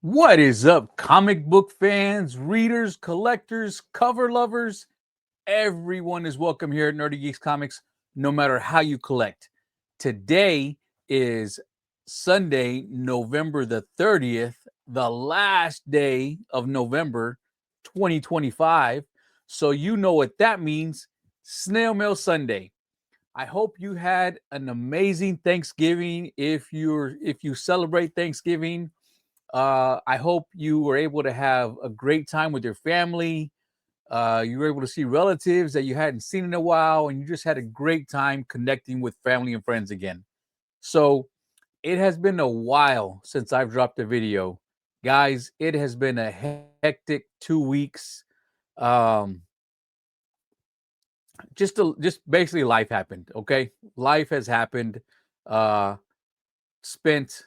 What is up, comic book fans, readers, collectors, cover lovers? Everyone is welcome here at NerdyGeeks Comics, no matter how you collect. Today is Sunday, November the 30th, the last day of November 2025. So you know what that means. Snail Mail Sunday. I hope you had an amazing Thanksgiving. If you celebrate Thanksgiving, I hope you were able to have a great time with your family. You were able to see relatives that you hadn't seen in a while, and you just had a great time connecting with family and friends again. So it has been a while since I've dropped a video. Guys, it has been a hectic 2 weeks. Um, just basically life happened. Okay. Life has happened. Uh, spent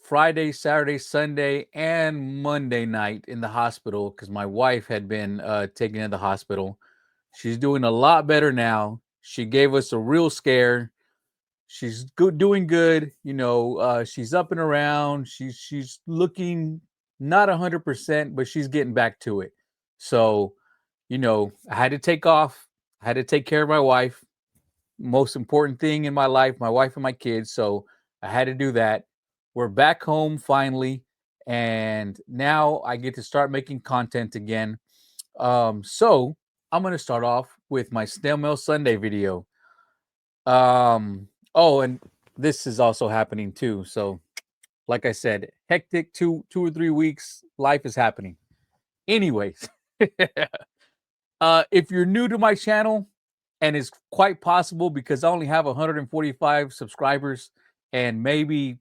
Friday, Saturday, Sunday, and Monday night in the hospital because my wife had been taken to the hospital. She's doing a lot better now. She gave us a real scare. She's good, doing good. She's up and around. She's looking not 100%, but she's getting back to it. So, I had to take off. I had to take care of my wife. Most important thing in my life, my wife and my kids. So I had to do that. We're back home finally, and now I get to start making content again. So I'm gonna start off with my Snail Mail Sunday video. Oh, and this is also happening too. So, like I said, hectic 2 or 3 weeks. Life is happening. Anyways, if you're new to my channel, and it's quite possible because I only have 145 subscribers and maybe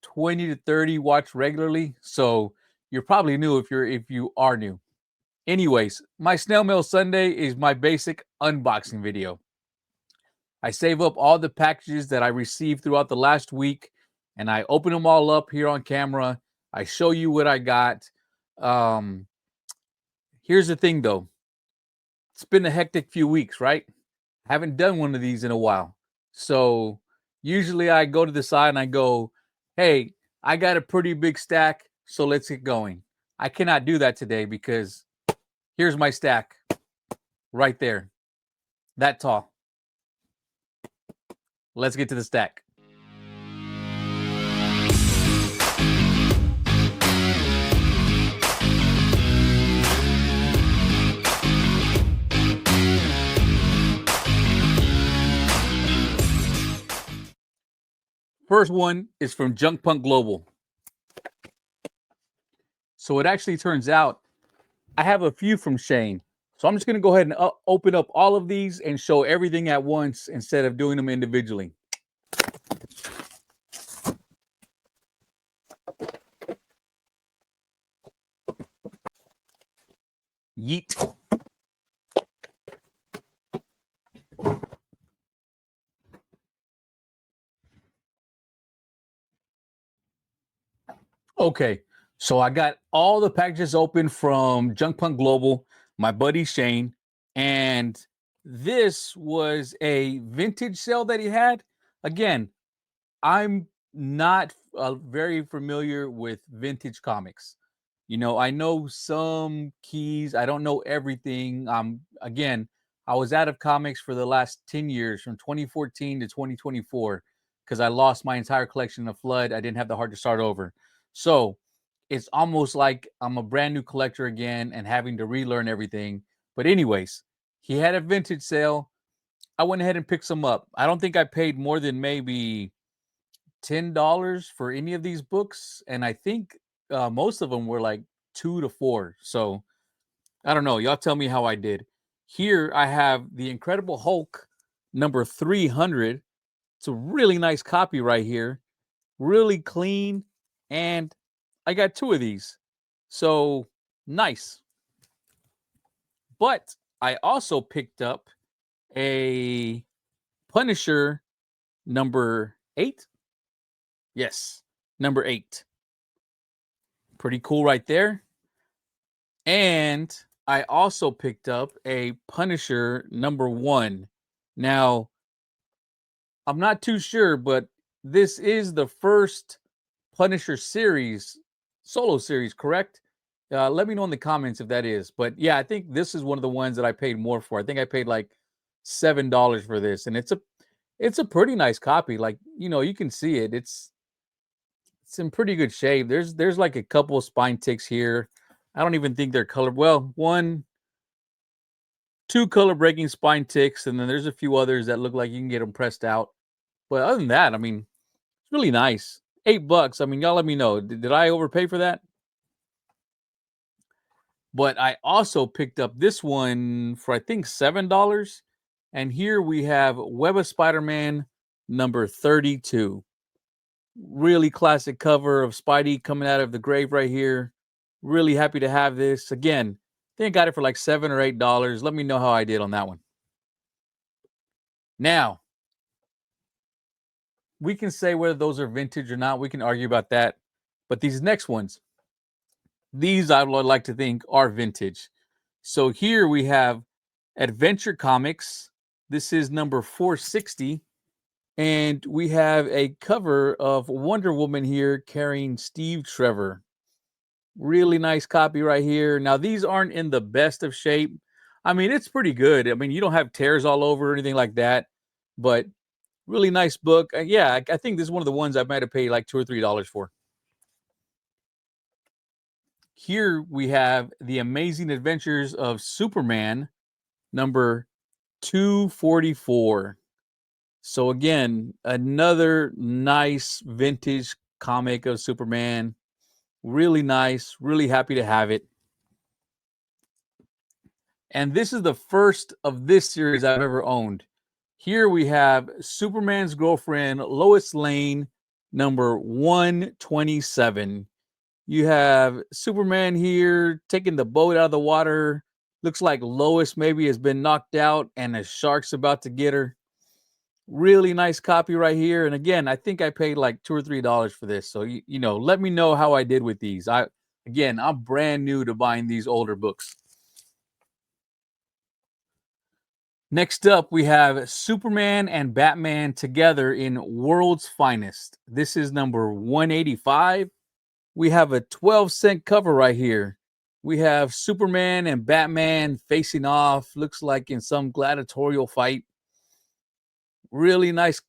20 to 30 watch regularly. So you're probably new if you are new. Anyways, my Snail Mail Sunday is my basic unboxing video. I save up all the packages that I received throughout the last week and I open them all up here on camera. I show you what I got. Um, Here's the thing though. It's been a hectic few weeks, right? Haven't done one of these in a while. So usually I go to the side and I go, hey, I got a pretty big stack, so let's get going. I cannot do that today because here's my stack right there, that tall. Let's get to the stack. First one is from Junk Punk Global. So it actually turns out I have a few from Shane. So I'm just going to go ahead and open up all of these and show everything at once instead of doing them individually. Yeet. Okay, so I got all the packages open from Junk Punk Global, my buddy Shane, and this was a vintage sale that he had. Again, I'm not very familiar with vintage comics. I know some keys. I don't know everything. Again, I was out of comics for the last 10 years, from 2014 to 2024, because I lost my entire collection in a flood. I didn't have the heart to start over. So it's almost like I'm a brand new collector again and having to relearn everything. But anyways, he had a vintage sale. I went ahead and picked some up. I don't think I paid more than maybe $10 for any of these books, and I think most of them were like 2 to 4. So I don't know. Y'all tell me how I did. Here I have the Incredible Hulk number 300. It's a really nice copy right here, really clean, and I got two of these. So nice. But I also picked up a Punisher number 8. Yes, number 8. Pretty cool right there. And I also picked up a Punisher number 1. Now, I'm not too sure, but this is the first Punisher series, solo series, correct? Let me know in the comments if that is. But yeah, I think this is one of the ones that I paid more for. I think I paid like $7 for this, and it's a pretty nice copy. Like, you can see it. It's in pretty good shape. There's like a couple of spine ticks here. I don't even think they're colored. Well, two color breaking spine ticks, and then there's a few others that look like you can get them pressed out. But other than that, I mean, it's really nice. $8. I mean, y'all let me know. Did I overpay for that? But I also picked up this one for I think $7. And here we have Web of Spider-Man number 32. Really classic cover of Spidey coming out of the grave right here. Really happy to have this. Again, I think I got it for like $7 or $8. Let me know how I did on that one. Now, we can say whether those are vintage or not. We can argue about that. But these next ones, these I would like to think are vintage. So here we have Adventure Comics. This is number 460. And we have a cover of Wonder Woman here carrying Steve Trevor. Really nice copy right here. Now, these aren't in the best of shape. I mean, it's pretty good. I mean, you don't have tears all over or anything like that. But really nice book. Yeah, I think this is one of the ones I might have paid like $2 or $3 for. Here we have The Amazing Adventures of Superman, number 244. So again, another nice vintage comic of Superman. Really nice. Really happy to have it. And this is the first of this series I've ever owned. Here we have Superman's girlfriend, Lois Lane, number 127. You have Superman here taking the boat out of the water. Looks like Lois maybe has been knocked out and a shark's about to get her. Really nice copy right here. And again, I think I paid like $2 or $3 for this. So, let me know how I did with these. I'm brand new to buying these older books. Next up, we have Superman and Batman together in World's Finest. This is number 185. We have a 12-cent cover right here. We have Superman and Batman facing off. Looks like in some gladiatorial fight. Really nice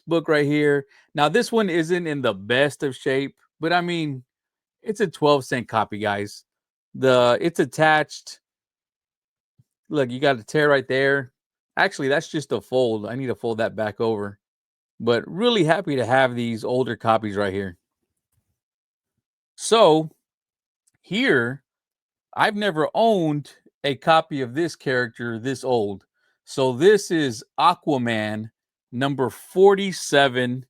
book right here. Now, this one isn't in the best of shape, but I mean, it's a 12-cent copy, guys. It's attached. Look, you got a tear right there. Actually, that's just a fold. I need to fold that back over. But really happy to have these older copies right here. So, here, I've never owned a copy of this character this old. So, this is Aquaman, number 47.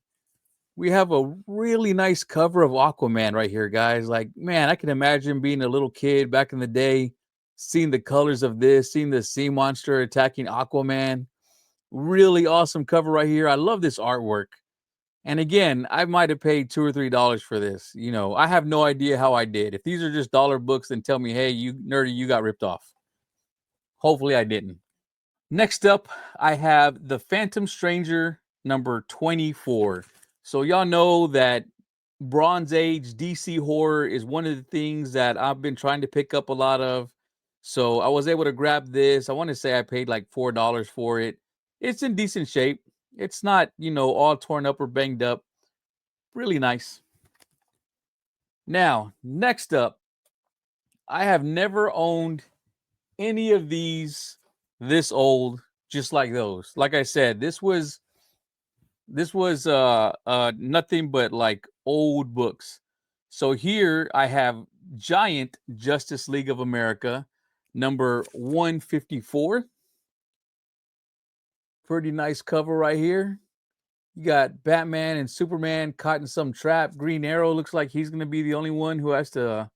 We have a really nice cover of Aquaman right here, guys. Like, man, I can imagine being a little kid back in the day, seeing the colors of this, seeing the sea monster attacking Aquaman. Really awesome cover right here. I love this artwork. And again, I might have paid $2 or $3 for this. I have no idea how I did. If these are just dollar books, then tell me, hey, you nerdy, you got ripped off. Hopefully I didn't. Next up, I have The Phantom Stranger, number 24. So y'all know that Bronze Age DC horror is one of the things that I've been trying to pick up a lot of. So I was able to grab this. I want to say I paid like $4 for it. It's in decent shape. It's not, all torn up or banged up. Really nice. Now, next up, I have never owned any of these this old, just like those. Like I said, this was nothing but like old books. So here I have Giant Justice League of America, number 154. Pretty nice cover right here. You got Batman and Superman caught in some trap. Green Arrow looks like he's going to be the only one who has to.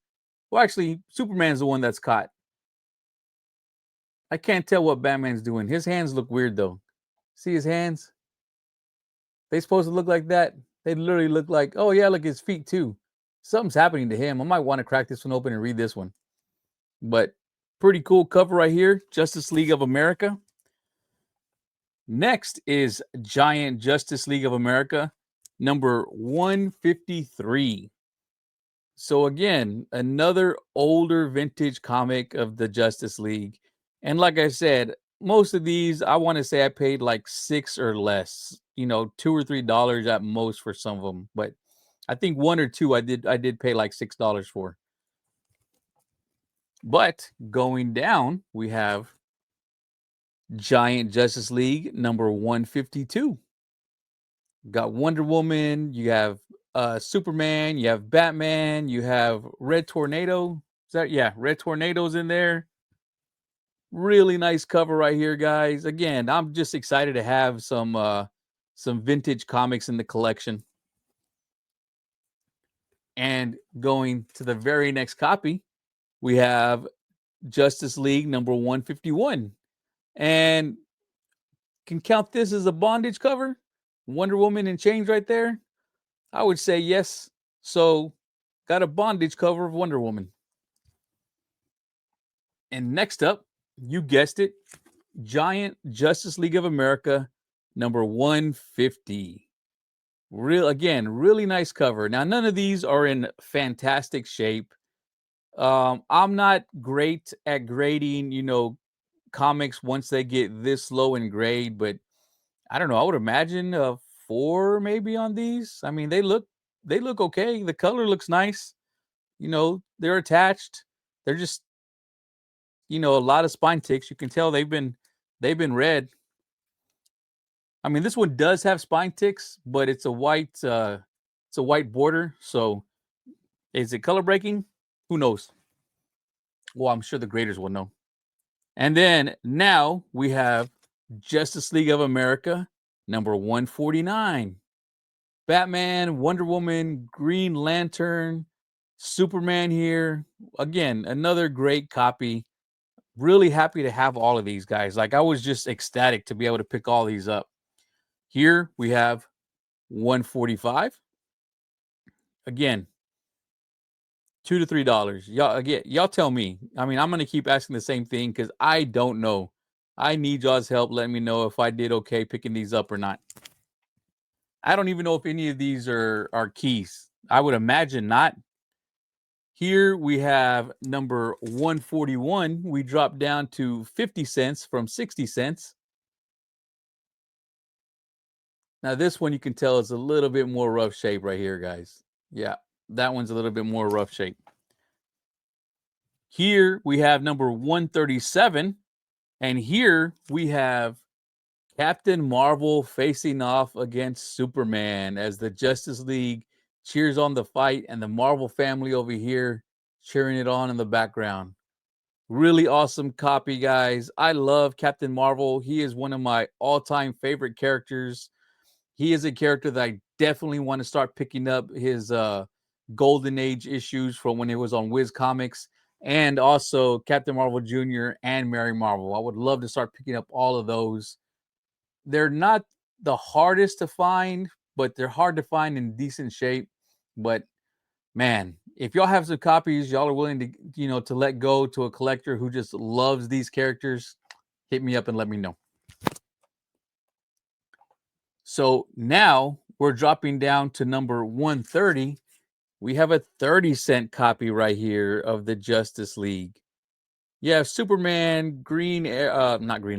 Well, actually, Superman's the one that's caught. I can't tell what Batman's doing. His hands look weird, though. See his hands? They supposed to look like that? They literally look like, oh, yeah, look, his feet, too. Something's happening to him. I might want to crack this one open and read this one. But pretty cool cover right here. Justice League of America. Next is Giant Justice League of America. number 153. So again, another older vintage comic of the Justice League. And like I said, most of these, I want to say I paid like six or less, $2 or $3 at most for some of them. But I think one or two I did pay like $6 for. But going down, we have Giant Justice League number 152. Got Wonder Woman, you have Superman, you have Batman, you have Red Tornado. Is that, yeah, Red Tornado's in there. Really nice cover right here, guys. Again, I'm just excited to have some vintage comics in the collection. And going to the very next copy, we have Justice League number 151. And can count this as a bondage cover. Wonder Woman in chains right there. I would say yes. So, got a bondage cover of Wonder Woman. And next up, you guessed it, Giant Justice League of America number 150. Really nice cover. Now, none of these are in fantastic shape. I'm not great at grading, comics once they get this low in grade, but I don't know. I would imagine a 4 maybe on these. I mean, they look okay. The color looks nice. They're attached. They're just, a lot of spine ticks. You can tell they've been read. I mean, this one does have spine ticks, but it's a white border. So is it color breaking? Who knows? Well, I'm sure the graders will know. And then now we have Justice League of America number 149. Batman, Wonder Woman, Green Lantern, Superman here. Again, another great copy. Really happy to have all of these guys. Like, I was just ecstatic to be able to pick all these up. Here we have 145. Again, $2 to $3. Y'all tell me. I mean, I'm gonna keep asking the same thing because I don't know. I need y'all's help. Let me know if I did okay picking these up or not. I don't even know if any of these are keys. I would imagine not. Here we have number 141. We dropped down to 50 cents from 60 cents. Now, this one you can tell is a little bit more rough shape right here, guys. Yeah, that one's a little bit more rough shape. Here we have number 137. And here we have Captain Marvel facing off against Superman as the Justice League cheers on the fight, and the Marvel family over here cheering it on in the background. Really awesome copy, guys. I love Captain Marvel. He is one of my all-time favorite characters. He is a character that I definitely want to start picking up his Golden Age issues from when it was on Wiz Comics, and also Captain Marvel Jr. and Mary Marvel. I would love to start picking up all of those. They're not the hardest to find, but they're hard to find in decent shape. But man, if y'all have some copies, y'all are willing to let go to a collector who just loves these characters, hit me up and let me know. So now we're dropping down to number 130. We have a 30-cent copy right here of the Justice League. You have Superman, not Green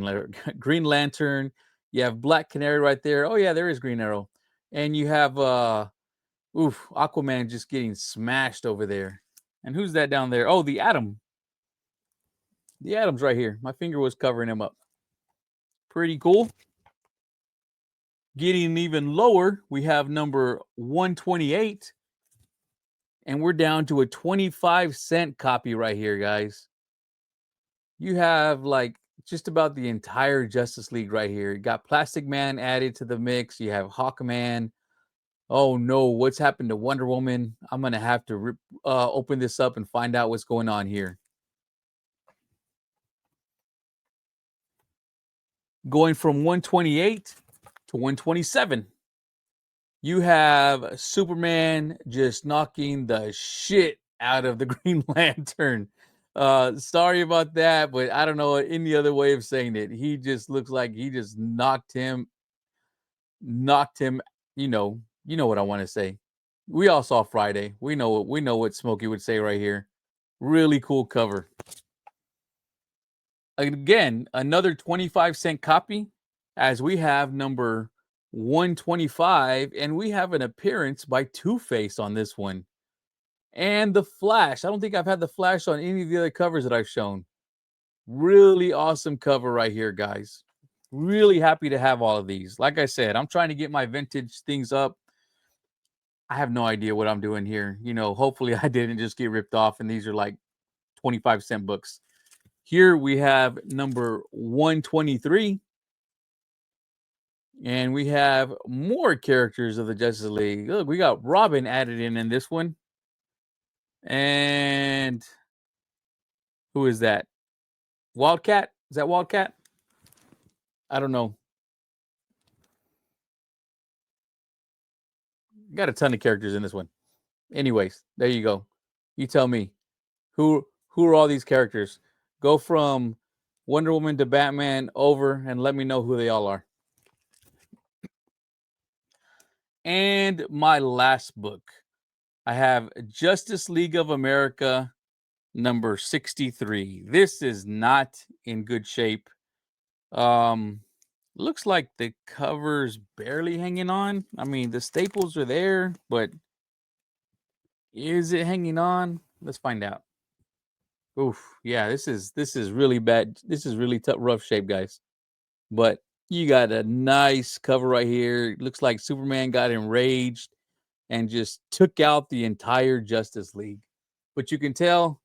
Lantern, Green Lantern. You have Black Canary right there. Oh yeah, there is Green Arrow. And you have Aquaman just getting smashed over there. And who's that down there? Oh, the Atom. The Atom's right here. My finger was covering him up. Pretty cool. Getting even lower, we have number 128. And we're down to a 25-cent copy right here, guys. You have like just about the entire Justice League right here. You got Plastic Man added to the mix. You have Hawkman. Oh no, what's happened to Wonder Woman? I'm gonna have to open this up and find out what's going on here. Going from 128 to 127. You have Superman just knocking the shit out of the Green Lantern. Sorry about that, but I don't know any other way of saying it. He just looks like he just knocked him, You know what I want to say. We all saw Friday. We know what Smokey would say right here. Really cool cover. Again, another 25-cent copy, as we have number 125, and we have an appearance by Two-Face on this one. And the Flash. I don't think I've had the Flash on any of the other covers that I've shown. Really awesome cover right here, guys. Really happy to have all of these. Like I said, I'm trying to get my vintage things up. I have no idea what I'm doing here. You know, hopefully I didn't just get ripped off and these are like 25-cent books. Here we have number 123. And we have more characters of the Justice League. Look, we got Robin added in this one. And who is that? Wildcat? Is that Wildcat? I don't know. Got a ton of characters in this one. Anyways, there you go. You tell me. Who are all these characters? Go from Wonder Woman to Batman over and let me know who they all are. And my last book. I have Justice League of America number 63. This is not in good shape. Looks like the cover's barely hanging on. I mean, the staples are there, but is it hanging on? Let's find out. Oof, yeah, this is really bad. This is really tough, rough shape, guys. But you got a nice cover right here. It looks like Superman got enraged and just took out the entire Justice League. But you can tell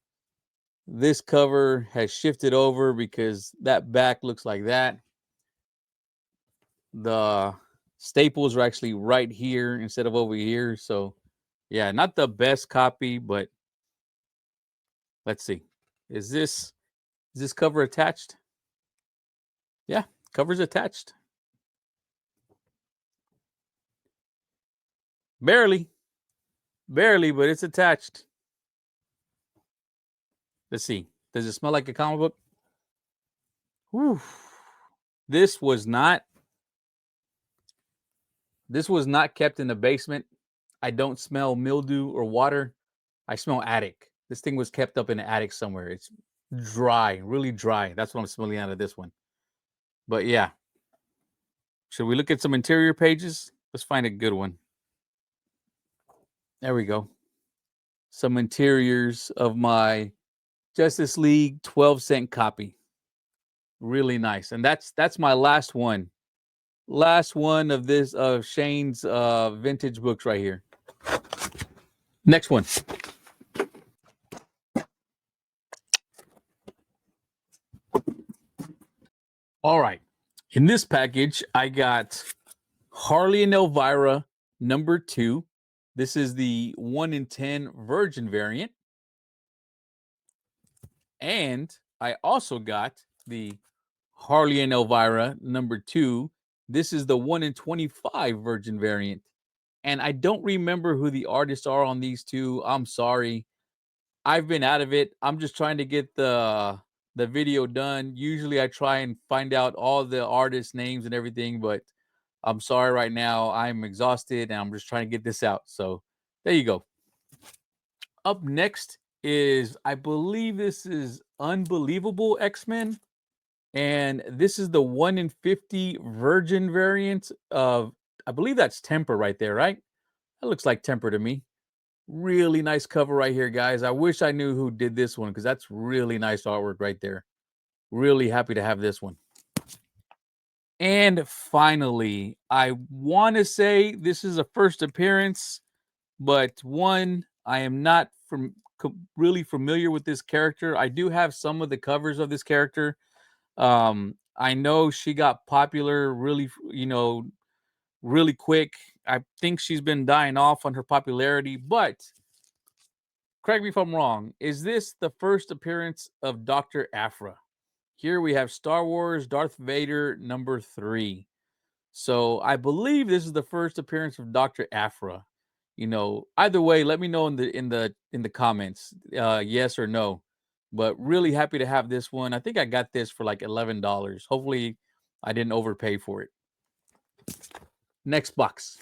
this cover has shifted over because that back looks like that. The staples are actually right here instead of over here. So, yeah, not the best copy, but let's see. Is this cover attached? Yeah, cover's attached. Barely, but it's attached. Let's see. Does it smell like a comic book? Whew. This was not kept in the basement. I don't smell mildew or water. I smell attic. This thing was kept up in the attic somewhere. It's dry, really dry. That's what I'm smelling out of this one. But yeah. Should we look at some interior pages? Let's find a good one. There we go. Some interiors of my Justice League 12-cent copy. Really nice. And that's my last one. Last one of this of Shane's vintage books right here. Next one. All right. In this package, I got Harley and Elvira number 2. This is the 1 in 10 Virgin variant. And I also got the Harley and Elvira number 2. This is the 1 in 25 Virgin variant. And I don't remember who the artists are on these two. I'm sorry. I've been out of it. I'm just trying to get the video done. Usually I try and find out all the artists' names and everything, but I'm sorry right now. I'm exhausted and I'm just trying to get this out. So there you go. Up next is, I believe this is Unbelievable X-Men. And this is the 1 in 50 Virgin variant of, I believe that's Temper right there, right? That looks like Temper to me. Really nice cover right here, guys. I wish I knew who did this one because that's really nice artwork right there. Really happy to have this one. And finally, I want to say this is a first appearance, but one, I am not really familiar with this character. I do have some of the covers of this character. I know she got popular really, really quick. I think she's been dying off on her popularity, but correct me if I'm wrong. Is this the first appearance of Dr. Aphra? Here we have Star Wars Darth Vader number 3. So I believe this is the first appearance of Dr. Aphra. Either way, let me know in the comments, yes or no. But really happy to have this one. I think I got this for like $11. Hopefully, I didn't overpay for it. Next box.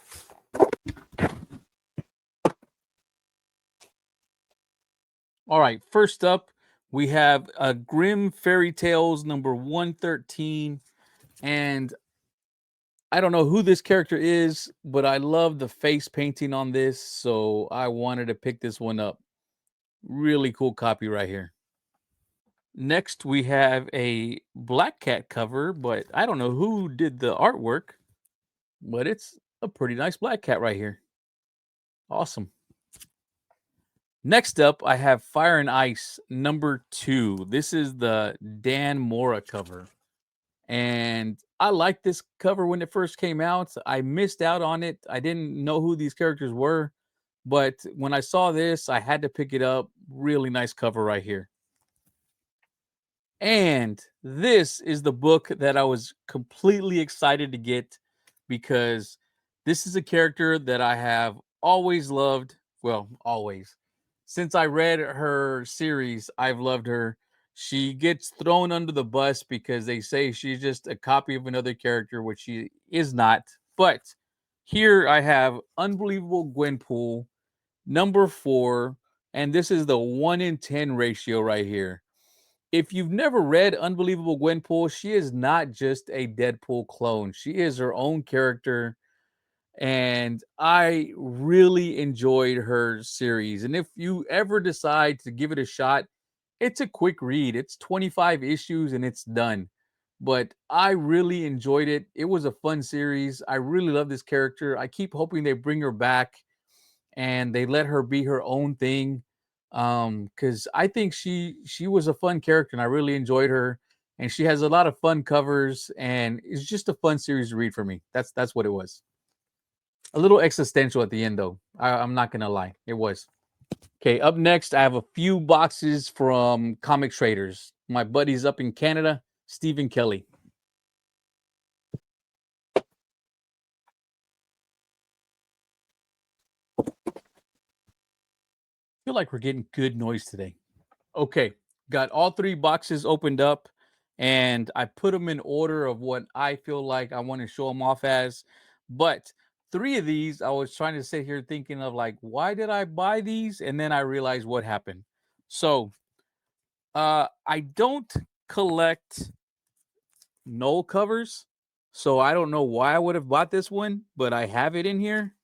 All right, first up, we have Grim Fairy Tales number 113. And I don't know who this character is, but I love the face painting on this. So I wanted to pick this one up. Really cool copy right here. Next, we have a Black Cat cover, but I don't know who did the artwork, but it's a pretty nice Black Cat right here. Awesome. Next up, I have Fire and Ice number 2. This is the Dan Mora cover. And I liked this cover when it first came out. I missed out on it. I didn't know who these characters were, but when I saw this, I had to pick it up. Really nice cover right here. And this is the book that I was completely excited to get because this is a character that I have always loved. Well, always. Since I read her series, I've loved her. She gets thrown under the bus because they say she's just a copy of another character, which she is not. But here I have Unbelievable Gwenpool, number 4, and this is the 1 in 10 ratio right here. If you've never read Unbelievable Gwenpool, she is not just a Deadpool clone. She is her own character, and I really enjoyed her series. And if you ever decide to give it a shot, it's a quick read. It's 25 issues and it's done. But I really enjoyed it. It was a fun series. I really love this character. I keep hoping they bring her back and they let her be her own thing. Because I think she was a fun character and I really enjoyed her. And she has a lot of fun covers, and it's just a fun series to read for me. That's what it was. A little existential at the end, though. I'm not gonna lie, it was. Okay, up next, I have a few boxes from Comic Traders. My buddies up in Canada, Stephen Kelly. I feel like we're getting good noise today. Okay, got all 3 boxes opened up, and I put them in order of what I feel like I want to show them off as. But 3 of these, I was trying to sit here thinking of like, why did I buy these? And then I realized what happened. So I don't collect null covers, so I don't know why I would have bought this one, but I have it in here.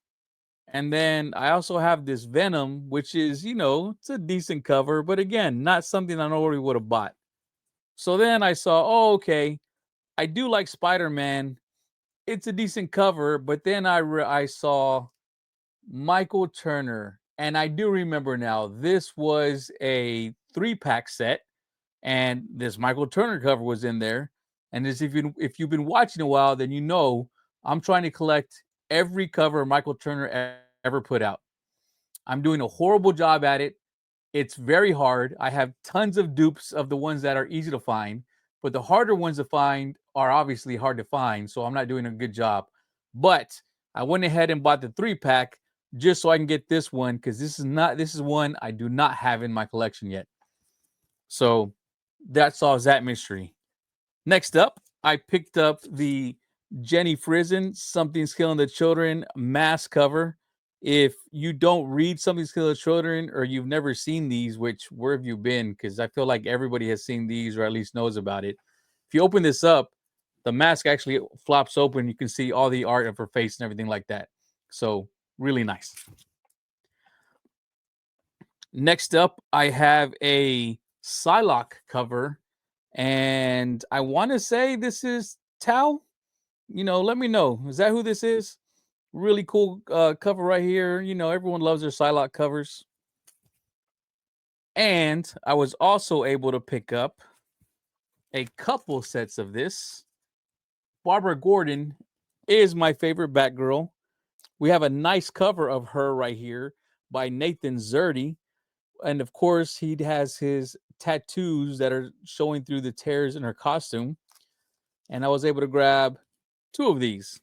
And then I also have this Venom, which is, it's a decent cover, but again, not something I normally would have bought. So then I saw, oh, okay, I do like Spider-Man. It's a decent cover, but then I saw Michael Turner, and I do remember now this was a 3-pack set, and this Michael Turner cover was in there. And as if you've been watching a while, then I'm trying to collect every cover Michael Turner ever put out. I'm doing a horrible job at it. It's very hard. I have tons of dupes of the ones that are easy to find, but the harder ones to find are obviously hard to find. So I'm not doing a good job. But I went ahead and bought the 3-pack just so I can get this one because this is one I do not have in my collection yet. So that solves that mystery. Next up, I picked up the Jenny Frison, Something's Killing the Children mass cover. If you don't read Something's Killing the Children or you've never seen these, which where have you been? Because I feel like everybody has seen these or at least knows about it. If you open this up, the mask actually flops open. You can see all the art of her face and everything like that. So really nice. Next up, I have a Psylocke cover, and I want to say this is Tao. Let me know. Is that who this is? Really cool cover right here. Everyone loves their Psylocke covers. And I was also able to pick up a couple sets of this. Barbara Gordon is my favorite Batgirl. We have a nice cover of her right here by Nathan Zerdy. And of course, he has his tattoos that are showing through the tears in her costume. And I was able to grab 2 of these.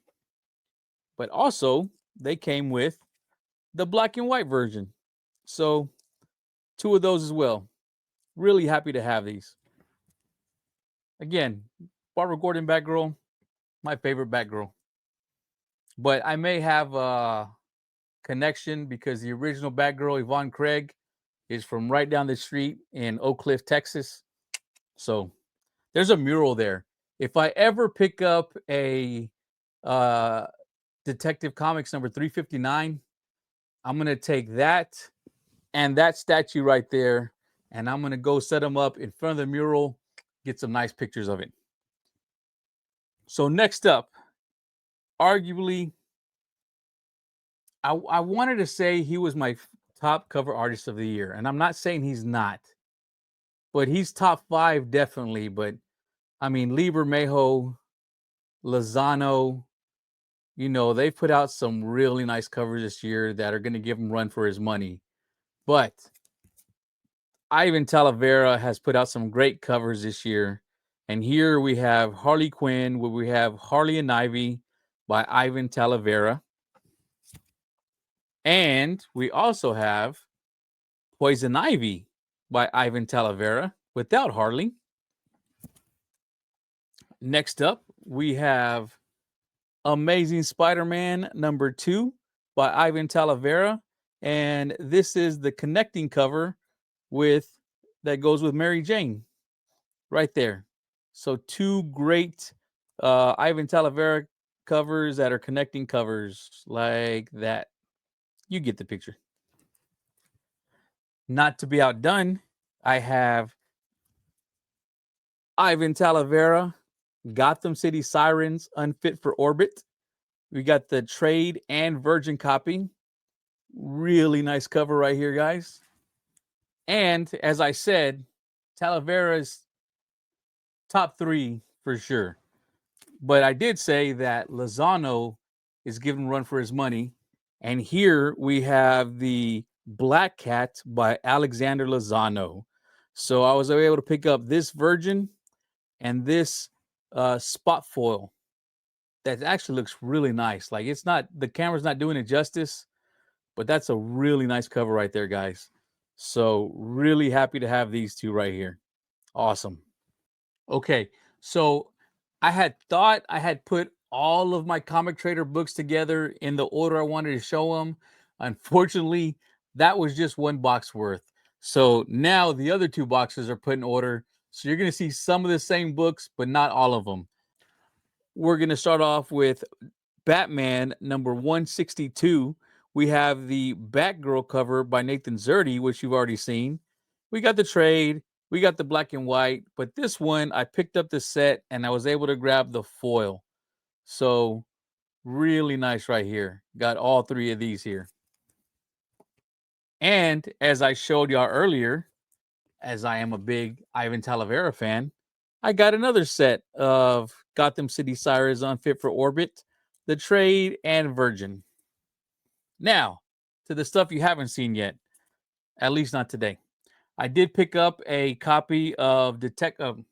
But also, they came with the black and white version. So, 2 of those as well. Really happy to have these. Again, Barbara Gordon Batgirl, my favorite Batgirl. But I may have a connection because the original Batgirl, Yvonne Craig, is from right down the street in Oak Cliff, Texas. So there's a mural there. If I ever pick up a uh, Detective Comics number 359, I'm gonna take that and that statue right there, and I'm gonna go set them up in front of the mural, get some nice pictures of it. So next up, arguably, I wanted to say he was my top cover artist of the year, and I'm not saying he's not, but he's top 5 definitely. But I mean, Lee Bermejo, Lozano, they've put out some really nice covers this year that are going to give him run for his money. But Ivan Talavera has put out some great covers this year. And here we have Harley Quinn, where we have Harley and Ivy by Ivan Talavera. And we also have Poison Ivy by Ivan Talavera without Harley. Next up, we have Amazing Spider-Man number 2 by Ivan Talavera. And this is the connecting cover that goes with Mary Jane right there. So 2 great Ivan Talavera covers that are connecting covers like that. You get the picture. Not to be outdone, I have Ivan Talavera, Gotham City Sirens, Unfit for Orbit. We got the trade and virgin copy. Really nice cover right here, guys. And as I said, Talavera's top 3 for sure. But I did say that Lozano is given run for his money. And here we have the Black Cat by Alexander Lozano. So I was able to pick up this virgin and this spot foil that actually looks really nice. Like, the camera's not doing it justice, but that's a really nice cover right there, guys. So really happy to have these 2 right here. Awesome. Okay, so I had thought I had put all of my Comic Trader books together in the order I wanted to show them. Unfortunately, that was just 1 box worth. So now the other 2 boxes are put in order. So you're going to see some of the same books, but not all of them. We're going to start off with Batman number 162. We have the Batgirl cover by Nathan Zerdy, which you've already seen. We got the trade, we got the black and white, but this one I picked up the set and I was able to grab the foil. So really nice right here. Got all 3 of these here. And as I showed y'all earlier, as I am a big Ivan Talavera fan, I got another set of Gotham City Sirens Unfit for Orbit, the trade, and Virgin. Now, to the stuff you haven't seen yet, at least not today. I did pick up a copy of Detective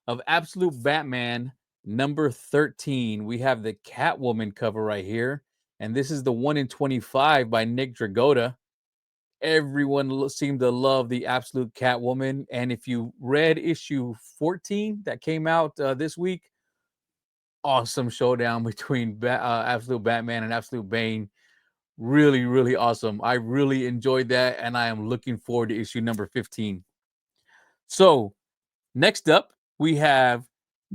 of Absolute Batman number 13. We have the Catwoman cover right here, and this is the 1 in 25 by Nick Dragotta. Everyone seemed to love the Absolute Catwoman, and if you read issue 14 that came out this week, awesome showdown between Absolute Batman and Absolute Bane. Really, really awesome. I really enjoyed that, and I am looking forward to issue number 15. So, next up, we have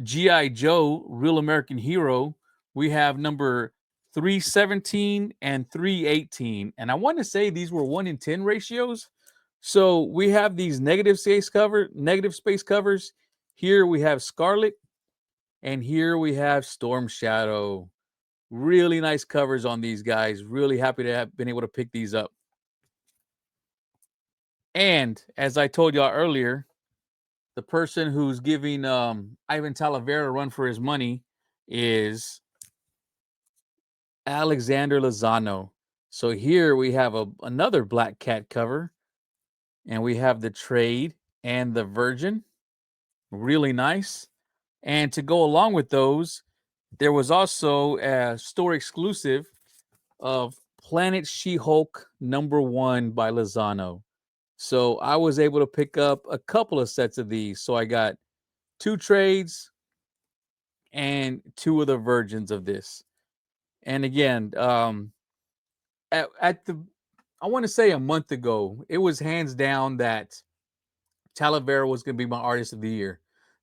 G.I. Joe, Real American Hero. We have number 317 and 318. And I want to say these were 1 in 10 ratios. So we have these negative space covers. Here we have Scarlet, and here we have Storm Shadow. Really nice covers on these guys. Really happy to have been able to pick these up. And as I told y'all earlier, the person who's giving Ivan Talavera a run for his money is Alexander Lozano. So here we have another Black Cat cover, and we have the trade and the Virgin. Really nice. And to go along with those, there was also a store exclusive of Planet She-Hulk number 1 by Lozano. So I was able to pick up a couple of sets of these. So I got 2 trades and 2 of the versions of this. And again, at the I want to say a month ago, it was hands down that Talavera was going to be my artist of the year.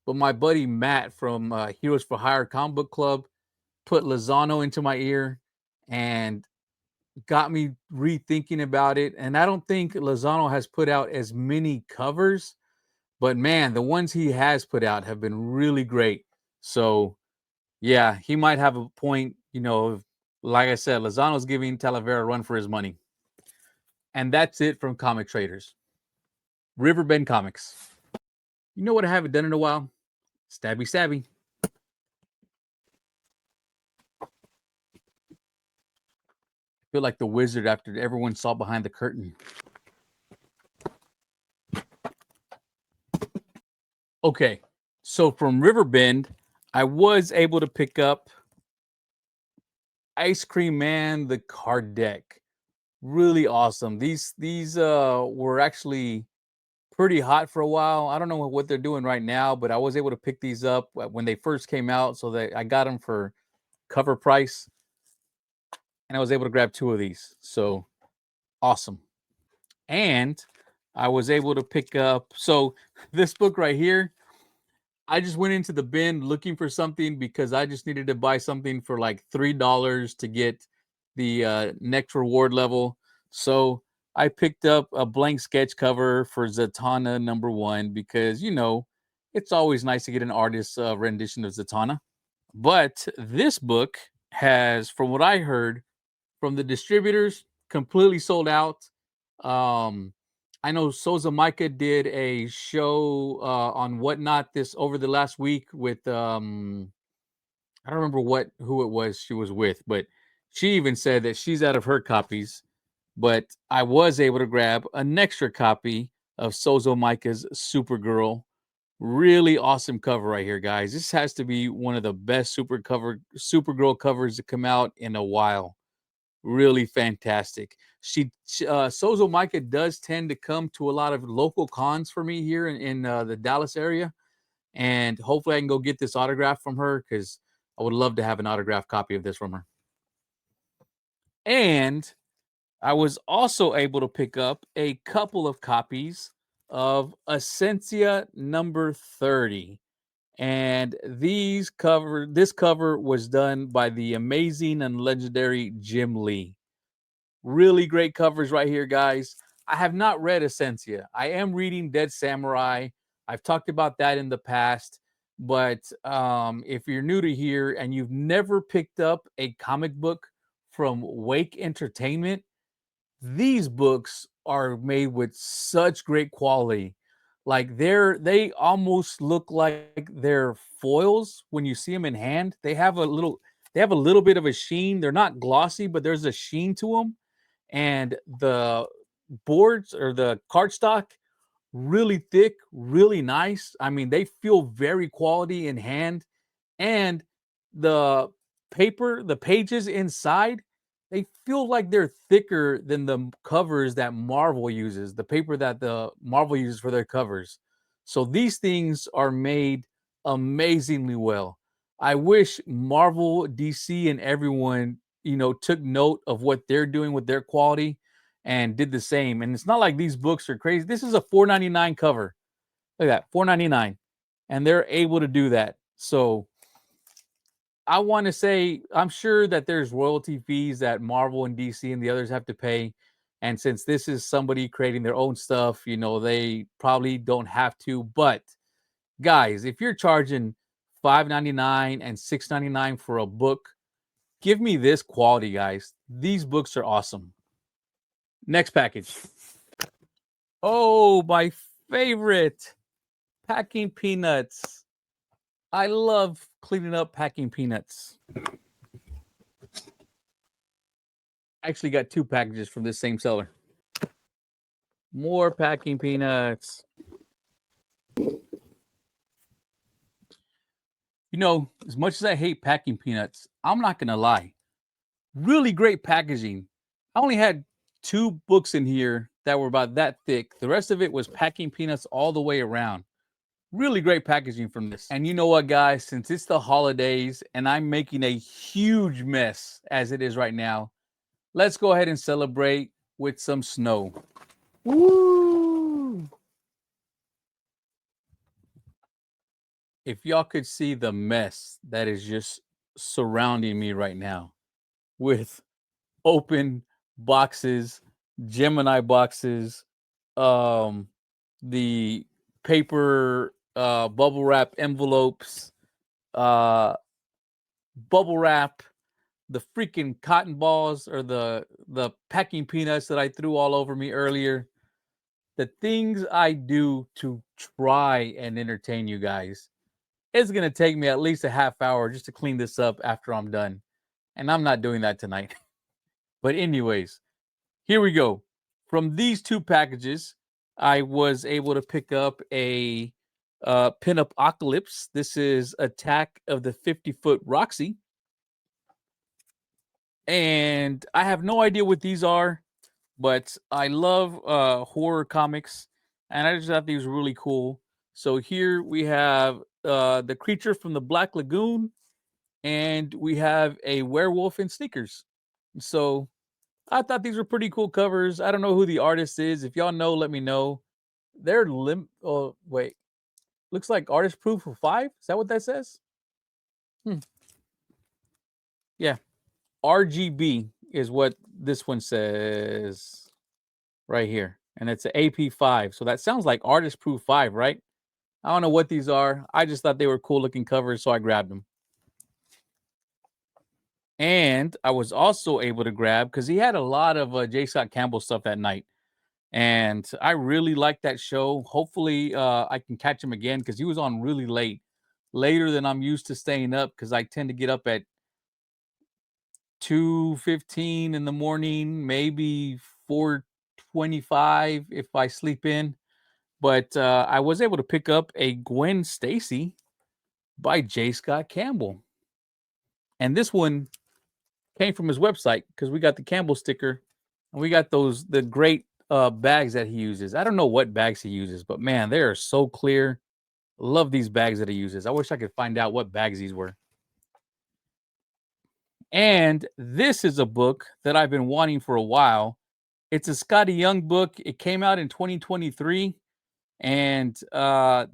But my buddy Matt from Heroes for Hire Comic Book Club put Lozano into my ear and got me rethinking about it. And I don't think Lozano has put out as many covers, but man, the ones he has put out have been really great. So yeah, he might have a point. Like I said, Lozano's giving Talavera a run for his money. And that's it from Comic Traders. Riverbend Comics. You know what I haven't done in a while? Stabby stabby. I feel like the wizard after everyone saw behind the curtain. Okay, so from Riverbend, I was able to pick up Ice Cream Man, the card deck. Really awesome. These were actually pretty hot for a while. I don't know what they're doing right now, but I was able to pick these up when they first came out, so that I got them for cover price, and I was able to grab 2 of these. So awesome. And I was able to pick up this book right here. I just went into the bin looking for something because I just needed to buy something for like $3 to get the next reward level. So I picked up a blank sketch cover for Zatanna #1 because it's always nice to get an artist's rendition of Zatanna. But this book has, from what I heard from the distributors, completely sold out. I know Souza Micah did a show on Whatnot this over the last week with I don't remember who it was she was with, but she even said that she's out of her copies. But I was able to grab an extra copy of Sozo Micah's Supergirl. Really awesome cover right here, guys. This has to be one of the best Supergirl covers to come out in a while. Really fantastic. Sozo Micah does tend to come to a lot of local cons for me here in the Dallas area, and hopefully I can go get this autograph from her because I would love to have an autographed copy of this from her. And I was also able to pick up a couple of copies of Essentia #30. And this cover was done by the amazing and legendary Jim Lee. Really great covers right here, guys. I have not read Essentia. I am reading Dead Samurai. I've talked about that in the past. But if you're new to here and you've never picked up a comic book from Wake Entertainment, these books are made with such great quality. Like they almost look like they're foils when you see them in hand. They have a little bit of a sheen. They're not glossy, but there's a sheen to them. And the boards or the cardstock, really thick, really nice. I mean, they feel very quality in hand. And the the pages inside, they feel like they're thicker than the covers that Marvel uses, the paper that the Marvel uses for their covers. So these things are made amazingly well. I wish Marvel, DC, and everyone, took note of what they're doing with their quality and did the same. And it's not like these books are crazy. This is a $4.99 cover. Look at that, $4.99. And they're able to do that. So I want to say I'm sure that there's royalty fees that Marvel and DC and the others have to pay. And since this is somebody creating their own stuff, they probably don't have to. But guys, if you're charging $5.99 and $6.99 for a book, give me this quality, guys. These books are awesome. Next package. Oh, my favorite, packing peanuts. I love cleaning up packing peanuts. I actually got 2 packages from this same seller. More packing peanuts. As much as I hate packing peanuts, I'm not going to lie. Really great packaging. I only had 2 books in here that were about that thick. The rest of it was packing peanuts all the way around. Really great packaging from this. And you know what, guys? Since it's the holidays and I'm making a huge mess as it is right now, let's go ahead and celebrate with some snow. Woo! If y'all could see the mess that is just surrounding me right now with open boxes, Gemini boxes, um, the paper bubble wrap envelopes, uh, bubble wrap, the freaking cotton balls or the packing peanuts that I threw all over me earlier. The things I do to try and entertain you guys. It's gonna take me at least a half hour just to clean this up after I'm done. And I'm not doing that tonight. But anyways, here we go. From these two packages, I was able to pick up a pinup Ocalypse. This is Attack of the 50-Foot Roxy. And I have no idea what these are, but I love horror comics, and I just thought these were really cool. So here we have the creature from the Black Lagoon, and we have a werewolf in sneakers. So I thought these were pretty cool covers. I don't know who the artist is. If y'all know, let me know. They're oh wait, looks like artist proof for 5. Is that what that says? Yeah, RGB is what this one says right here, and it's an AP5. So that sounds like artist proof 5, right? I don't know what these are. I just thought they were cool looking covers, so I grabbed them. And I was also able to grab because he had a lot of J. Scott Campbell stuff that night. And I really liked that show. Hopefully, I can catch him again because he was on really late, later than I'm used to staying up because I tend to get up at 2:15 in the morning, maybe 4:25 if I sleep in. But I was able to pick up a Gwen Stacy by J. Scott Campbell. And this one came from his website because we got the Campbell sticker and we got the great bags that he uses. I don't know what bags he uses, but man, they are so clear. Love these bags that he uses. I wish I could find out what bags these were. And this is a book that I've been wanting for a while. It's a Scotty Young book. It came out in 2023. And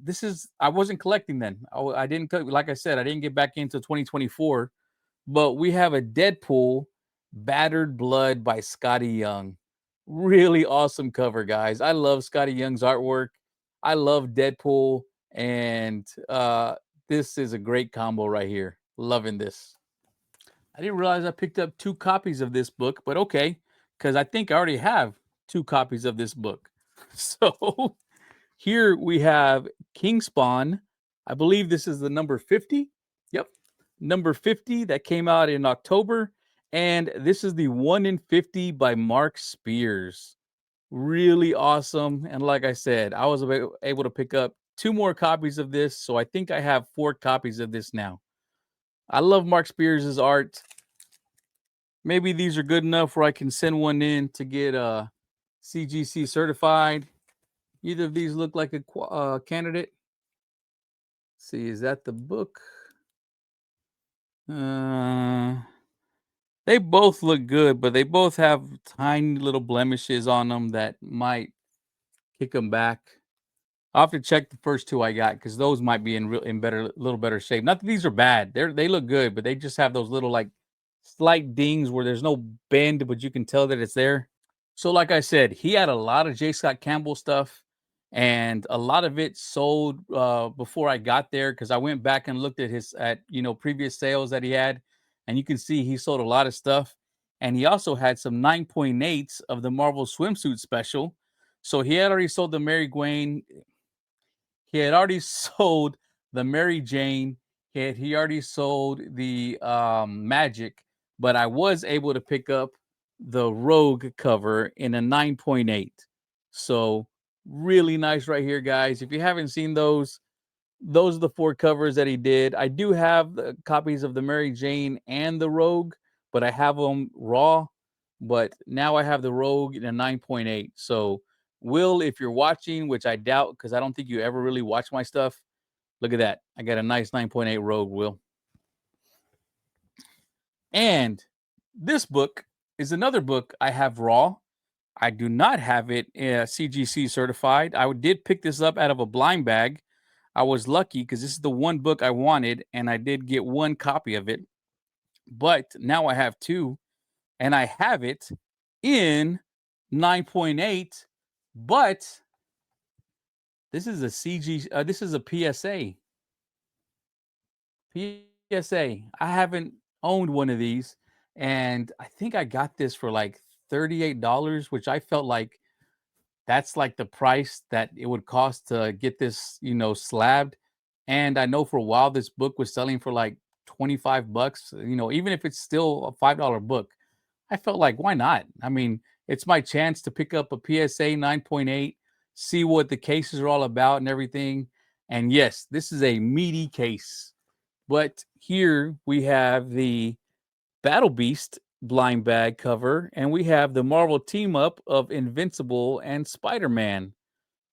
this is, I wasn't collecting then. I didn't, like I said, I didn't get back into 2024. But we have a Deadpool Battered Blood by Scotty Young. Really awesome cover, guys. I love Scotty Young's artwork. I love Deadpool. And this is a great combo right here. Loving this. I didn't realize I picked up 2 copies of this book, but okay, because I think I already have 2 copies of this book. So here we have King Spawn. I believe this is the number 50. Yep. Number 50 that came out in October. And this is the 1 in 50 by Mark Spears. Really awesome. And like I said, I was able to pick up 2 more copies of this. So I think I have 4 copies of this now. I love Mark Spears' art. Maybe these are good enough where I can send one in to get CGC certified. Either of these look like a candidate. Let's see, is that the book? They both look good, but they both have tiny little blemishes on them that might kick them back. I'll have to check the first 2 I got because those might be in little better shape. Not that these are bad; they look good, but they just have those little like slight dings where there's no bend, but you can tell that it's there. So, like I said, he had a lot of J. Scott Campbell stuff, and a lot of it sold before I got there because I went back and looked at his previous sales that he had, and you can see he sold a lot of stuff. And he also had some 9.8s of the Marvel swimsuit special. So he had already sold the Mary Gwen. He had already sold the Mary Jane. He already sold the Magic, but I was able to pick up the Rogue cover in a 9.8. So really nice right here, guys. If you haven't seen those are the 4 covers that he did. I do have the copies of the Mary Jane and the Rogue, but I have them raw. But now I have the Rogue in a 9.8. So Will, if you're watching, which I doubt because I don't think you ever really watch my stuff, look at that. I got a nice 9.8 Rogue, Will. And this book is another book I have raw. I do not have it CGC certified. I did pick this up out of a blind bag. I was lucky because this is the one book I wanted, and I did get one copy of it. But now I have two, and I have it in 9.8. But this is a this is a PSA. PSA. I haven't owned one of these, and I think I got this for like $38, which I felt like that's like the price that it would cost to get this, slabbed. And I know for a while this book was selling for like 25 bucks, even if it's still a $5 book. I felt like, why not? I mean, it's my chance to pick up a PSA 9.8, see what the cases are all about and everything. And yes, this is a meaty case. But here we have the Battle Beast blind bag cover, and we have the Marvel team up of Invincible and Spider-Man.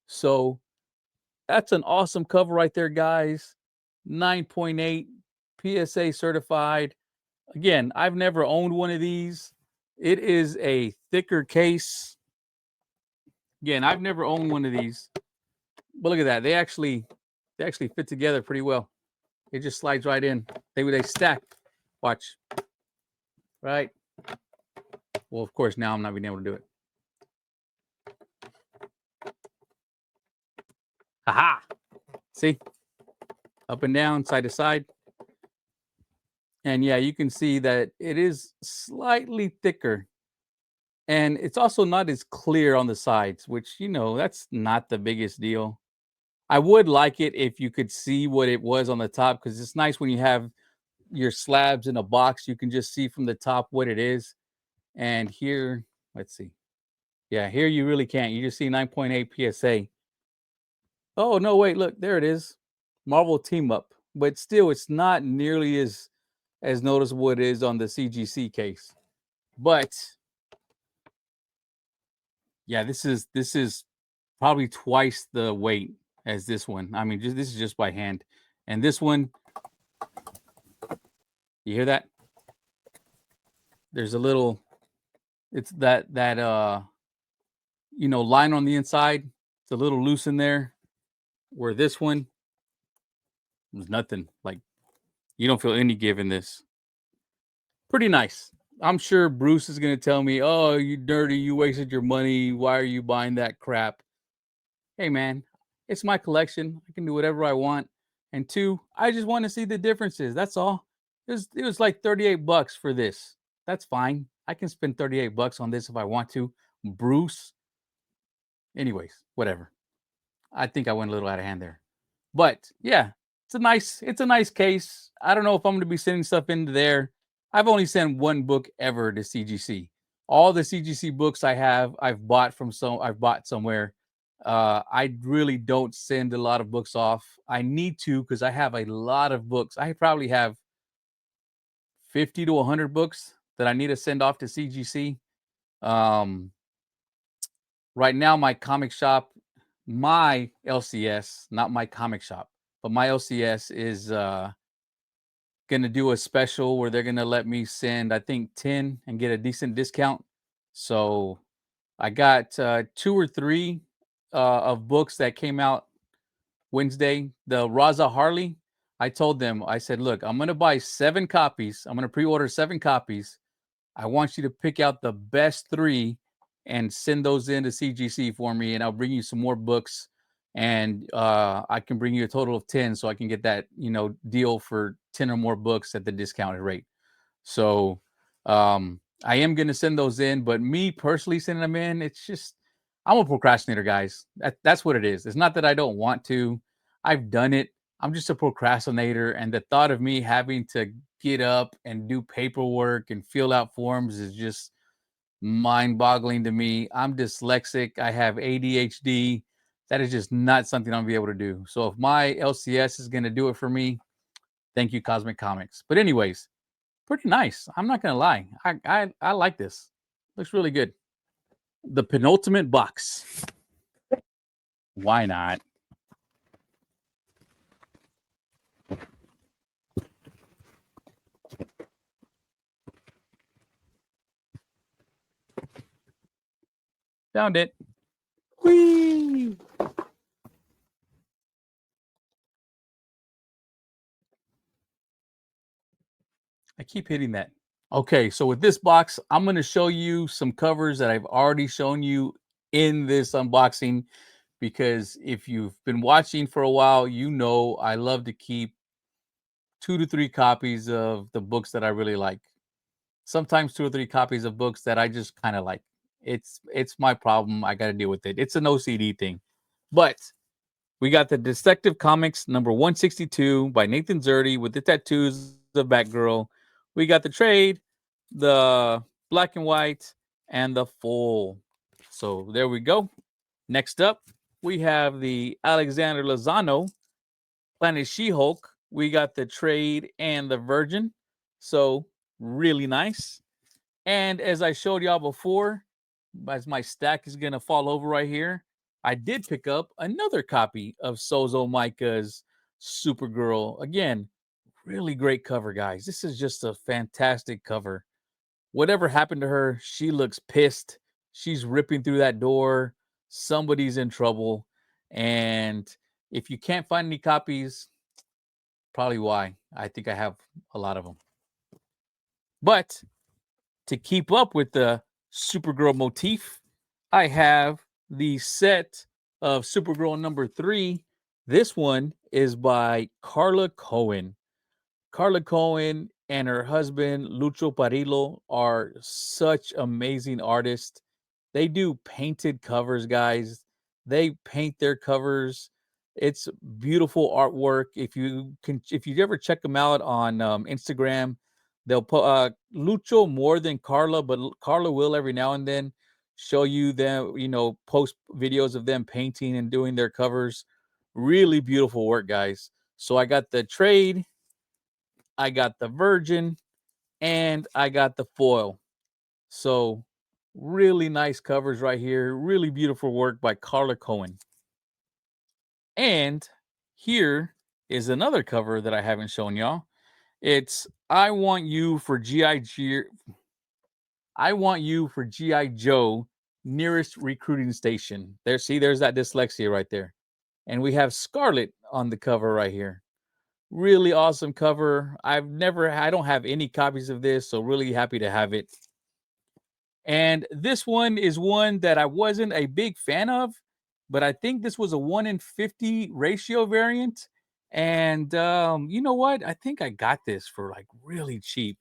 So that's an awesome cover right there, guys. 9.8 PSA certified. Again, I've never owned one of these. It is a thicker case. Again, I've never owned one of these. But look at that. They actually fit together pretty well. It just slides right in. They stack. Watch. Right. Well, of course, now I'm not being able to do it. Aha! See? Up and down, side to side. And yeah, you can see that it is slightly thicker. And it's also not as clear on the sides, which, that's not the biggest deal. I would like it if you could see what it was on the top, because it's nice when you have your slabs in a box, you can just see from the top what it is. And here, let's see. Yeah, here you really can't. You just see 9.8 PSA. Oh, no, wait, look, there it is. Marvel Team Up. But still, it's not nearly as noticeable it is on the CGC case. But yeah, this is probably twice the weight as this one. I mean, this is just by hand. And this one, you hear that? There's a little, it's that line on the inside. It's a little loose in there. Where this one was nothing. Like, you don't feel any give in this. Pretty nice. I'm sure Bruce is going to tell me, oh, you dirty, you wasted your money. Why are you buying that crap? Hey, man, it's my collection. I can do whatever I want. And two, I just want to see the differences. That's all. It was like 38 bucks for this. That's fine. I can spend 38 bucks on this if I want to. Bruce. Anyways, whatever. I think I went a little out of hand there. But yeah, it's a nice case. I don't know if I'm going to be sending stuff into there. I've only sent one book ever to CGC. All the CGC books I have, I've bought somewhere. I really don't send a lot of books off. I need to because I have a lot of books. I probably have 50 to 100 books that I need to send off to CGC. Right now, my comic shop, my LCS, not my comic shop, but my LCS is going to do a special where they're going to let me send, I think, 10 and get a decent discount. So I got 2 or 3 of books that came out Wednesday. The Raza Harley, I told them, I said, look, I'm going to buy 7 copies. I'm going to pre-order 7 copies. I want you to pick out the best 3 and send those in to CGC for me, and I'll bring you some more books, and I can bring you a total of 10, so I can get that deal for 10 or more books at the discounted rate. So I am going to send those in, but me personally sending them in, it's just I'm a procrastinator, guys. That's what it is. It's not that I don't want to. I've done it. I'm just a procrastinator, and the thought of me having to get up and do paperwork and fill out forms is just mind-boggling to me. I'm dyslexic. I have ADHD. That is just not something I'll be able to do. So if my LCS is going to do it for me, thank you, Cosmic Comics. But anyways, pretty nice. I'm not going to lie. I like this. Looks really good. The penultimate box. Why not? Found it. Whee! I keep hitting that. Okay, so with this box, I'm going to show you some covers that I've already shown you in this unboxing because if you've been watching for a while, you know I love to keep 2 to 3 copies of the books that I really like. Sometimes 2 or 3 copies of books that I just kind of like. It's my problem. I got to deal with it. It's an OCD thing. But we got the Detective Comics number 162 by Nathan Zerdy with the tattoos of Batgirl. We got the trade, the black and white, and the full. So there we go. Next up, we have the Alexander Lozano Planet She-Hulk. We got the trade and the Virgin. So really nice. And as I showed y'all before, as my stack is gonna fall over right here, I did pick up another copy of Sozo Micah's Supergirl. Again, really great cover, guys. This is just a fantastic cover. Whatever happened to her, she looks pissed. She's ripping through that door. Somebody's in trouble. And if you can't find any copies, probably why. I think I have a lot of them. But to keep up with the Supergirl motif, I have the set of Supergirl number 3. This one is by Carla Cohen. Carla Cohen and her husband Lucho Parillo are such amazing artists. They do painted covers, guys. They paint their covers. It's beautiful artwork. If you ever check them out on Instagram, they'll put Lucho more than Carla, but Carla will every now and then show you them, post videos of them painting and doing their covers. Really beautiful work, guys. So I got the trade, I got the Virgin, and I got the foil. So really nice covers right here. Really beautiful work by Carla Cohen. And here is another cover that I haven't shown y'all. It's I Want You for I Want You for G.I. Joe nearest recruiting station. There's that dyslexia right there. And we have Scarlet on the cover right here. Really awesome cover. I don't have any copies of this, so really happy to have it. And this one is one that I wasn't a big fan of, but I think this was a 1 in 50 ratio variant. And you know what? I think I got this for like really cheap.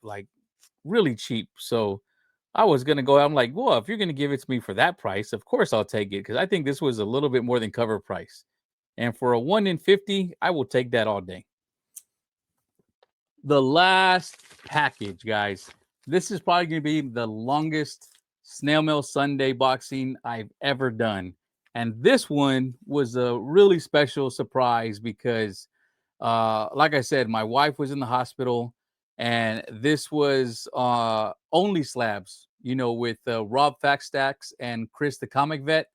So I was gonna go. I'm like, well, if you're gonna give it to me for that price, of course I'll take it because I think this was a little bit more than cover price. And for a 1 in 50, I will take that all day. The last package, guys. This is probably going to be the longest Snail Mail Sunday boxing I've ever done. And this one was a really special surprise because, like I said, my wife was in the hospital, and this was Only Slabs, with Rob Faxtax and Chris the Comic Vet.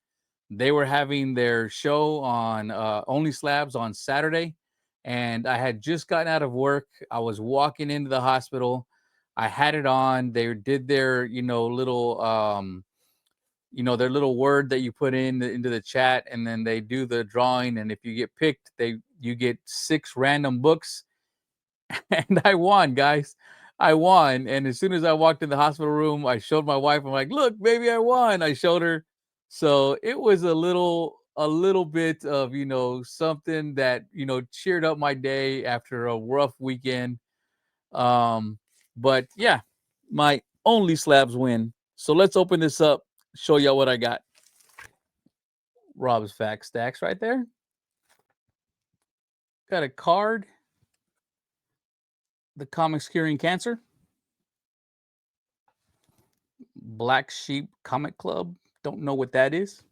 They were having their show on Only Slabs on Saturday, and I had just gotten out of work. I was walking into the hospital. I had it on. They did their, their little word that you put into the chat, and then they do the drawing. And if you get picked, you get 6 random books. And I won, guys. I won. And as soon as I walked in the hospital room, I showed my wife. I'm like, look, baby, I won. I showed her. So it was a little bit of, something that, cheered up my day after a rough weekend. But yeah, my Only Slabs win. So let's open this up, show y'all what I got. Rob's Fact Stacks right there. Got a card. The Comics Curing Cancer. Black Sheep Comic Club. Don't know what that is.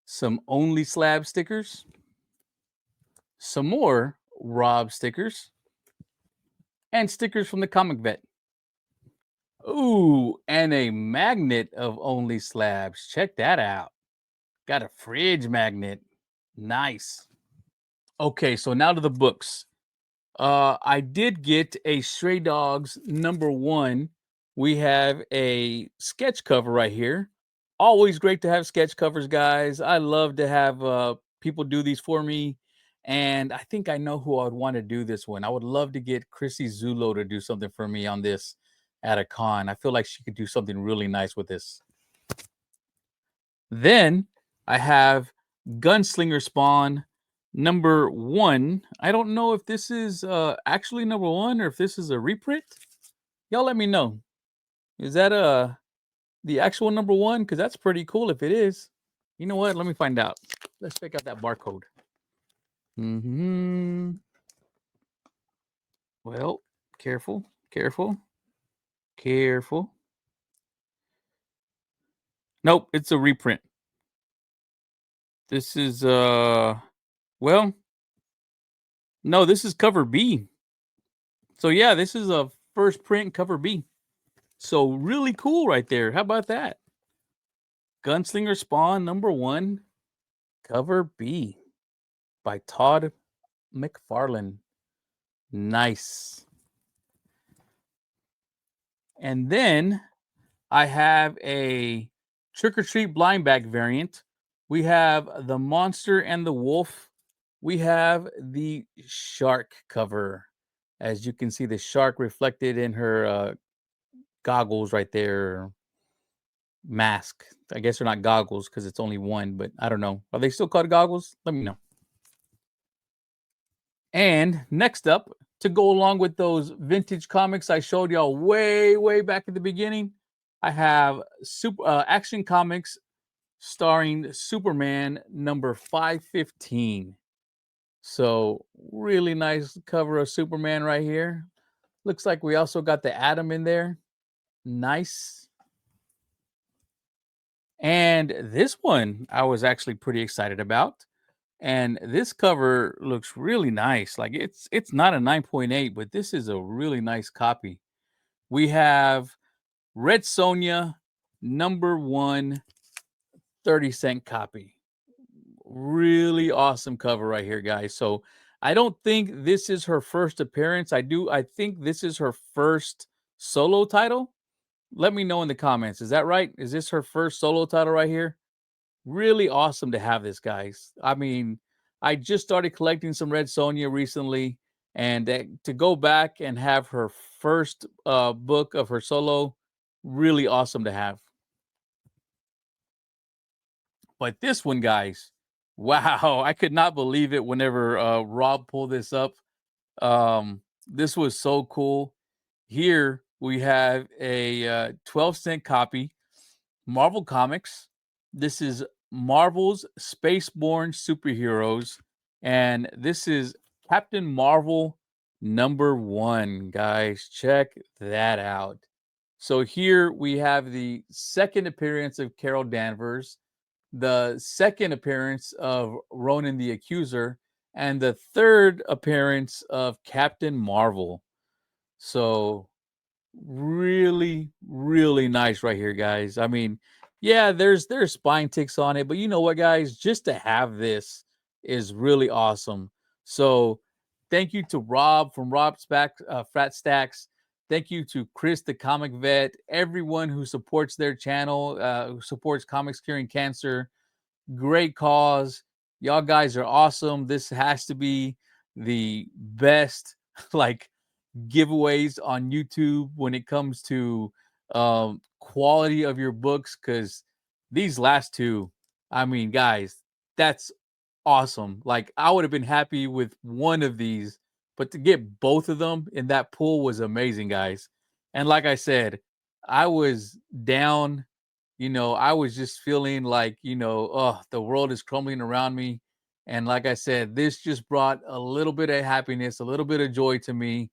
Some Only Slab stickers. Some more Rob stickers. And stickers from the Comic Vet. Ooh, and a magnet of Only Slabs. Check that out. Got a fridge magnet. Nice. Okay, so now to the books. I did get a Stray Dogs number 1. We have a sketch cover right here Always great to have sketch covers, guys. I love to have people do these for me. And I think I know who I would want to do this one. I would love to get Chrissy Zulo to do something for me on this at a con. I feel like she could do something really nice with this. Then I have Gunslinger Spawn number 1. I don't know if this is actually number 1 or if this is a reprint. Y'all let me know. Is that the actual number 1? Because that's pretty cool if it is. You know what? Let me find out. Let's check out that barcode. Well, careful, careful, careful. Nope, it's a reprint. This is well, no, this is cover B. So yeah, this is a first print cover B. So really cool right there. How about that? Gunslinger Spawn number 1, cover B by Todd McFarlane. Nice. And then I have a Trick or Treat blind bag variant. We have the monster and the wolf. We have the shark cover. As you can see, the shark reflected in her goggles right there. Mask. I guess they're not goggles because it's only one, but I don't know. Are they still called goggles? Let me know. And next up, to go along with those vintage comics I showed y'all way back at the beginning, I have Action Comics starring Superman number 515. So really nice cover of Superman right here. Looks like we also got the Atom in there. Nice. And this one I was actually pretty excited about. And this cover looks really nice. Like it's not a 9.8, but this is a really nice copy. We have Red Sonja number 1 30-cent copy. Really awesome cover right here, guys. So I don't think this is her first appearance. I think this is her first solo title. Let me know in the comments. Is that right? Is this her first solo title right here? Really awesome to have this, guys. I mean, I just started collecting some Red Sonja recently, and to go back and have her first book of her solo, really awesome to have. But this one, guys, wow, I could not believe it whenever Rob pulled this up. This was so cool. Here we have a 12-cent copy, Marvel Comics. This is Marvel's Spaceborne Superheroes, and this is Captain Marvel number 1, guys. Check that out. So here we have the second appearance of Carol Danvers, the second appearance of Ronan the Accuser, and the third appearance of Captain Marvel. So really nice right here, guys. I mean, yeah, there's spine ticks on it, but you know what, guys, just to have this is really awesome. So thank you to Rob from Frat Stacks. Thank you to Chris the Comic Vet, everyone who supports their channel, who supports Comics Curing Cancer. Great cause. Y'all guys are awesome. This has to be the best like giveaways on YouTube when it comes to quality of your books, because these last two, I mean, guys, that's awesome. Like I would have been happy with one of these, but to get both of them in that pool was amazing, guys. And like I said, I was down, I was just feeling like, oh, the world is crumbling around me. And like I said, this just brought a little bit of happiness, a little bit of joy to me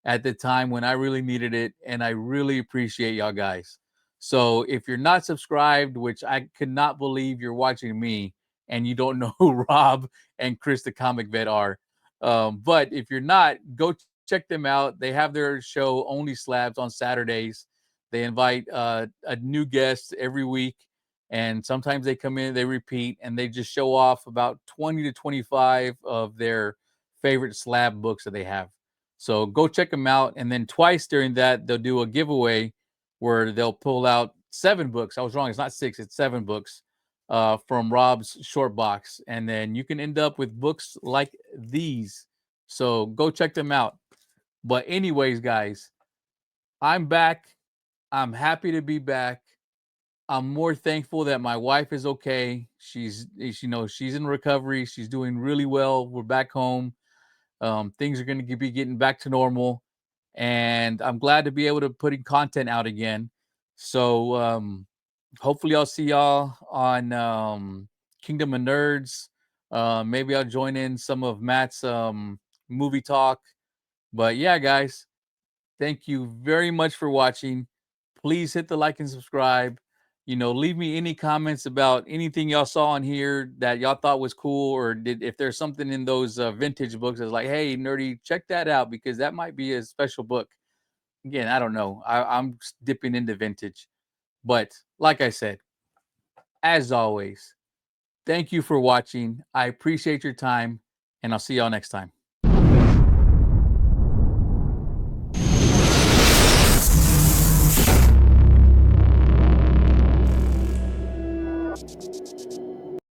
at the time when I really needed it. And I really appreciate y'all guys. So if you're not subscribed, which I could not believe you're watching me and you don't know who Rob and Chris the Comic Vet are. But if you're not, go check them out. They have their show Only Slabs on Saturdays. They invite a new guest every week, and sometimes they come in, they repeat, and they just show off about 20 to 25 of their favorite slab books that they have. So go check them out. And then twice during that, they'll do a giveaway where they'll pull out 7 books. I was wrong. It's not 6, it's 7 books from Rob's short box. And then you can end up with books like these. So go check them out. But anyways, guys, I'm back. I'm happy to be back. I'm more thankful that my wife is okay. She's in recovery. She's doing really well. We're back home. Things are going to be getting back to normal, and I'm glad to be able to putting content out again. So hopefully I'll see y'all on Kingdom of Nerds. Maybe I'll join in some of Matt's movie talk. But yeah, guys, thank you very much for watching. Please hit the like and subscribe. Leave me any comments about anything y'all saw on here that y'all thought was cool, or if there's something in those vintage books that's like, hey, nerdy, check that out because that might be a special book. Again, I don't know. I'm dipping into vintage. But like I said, as always, thank you for watching. I appreciate your time, and I'll see y'all next time.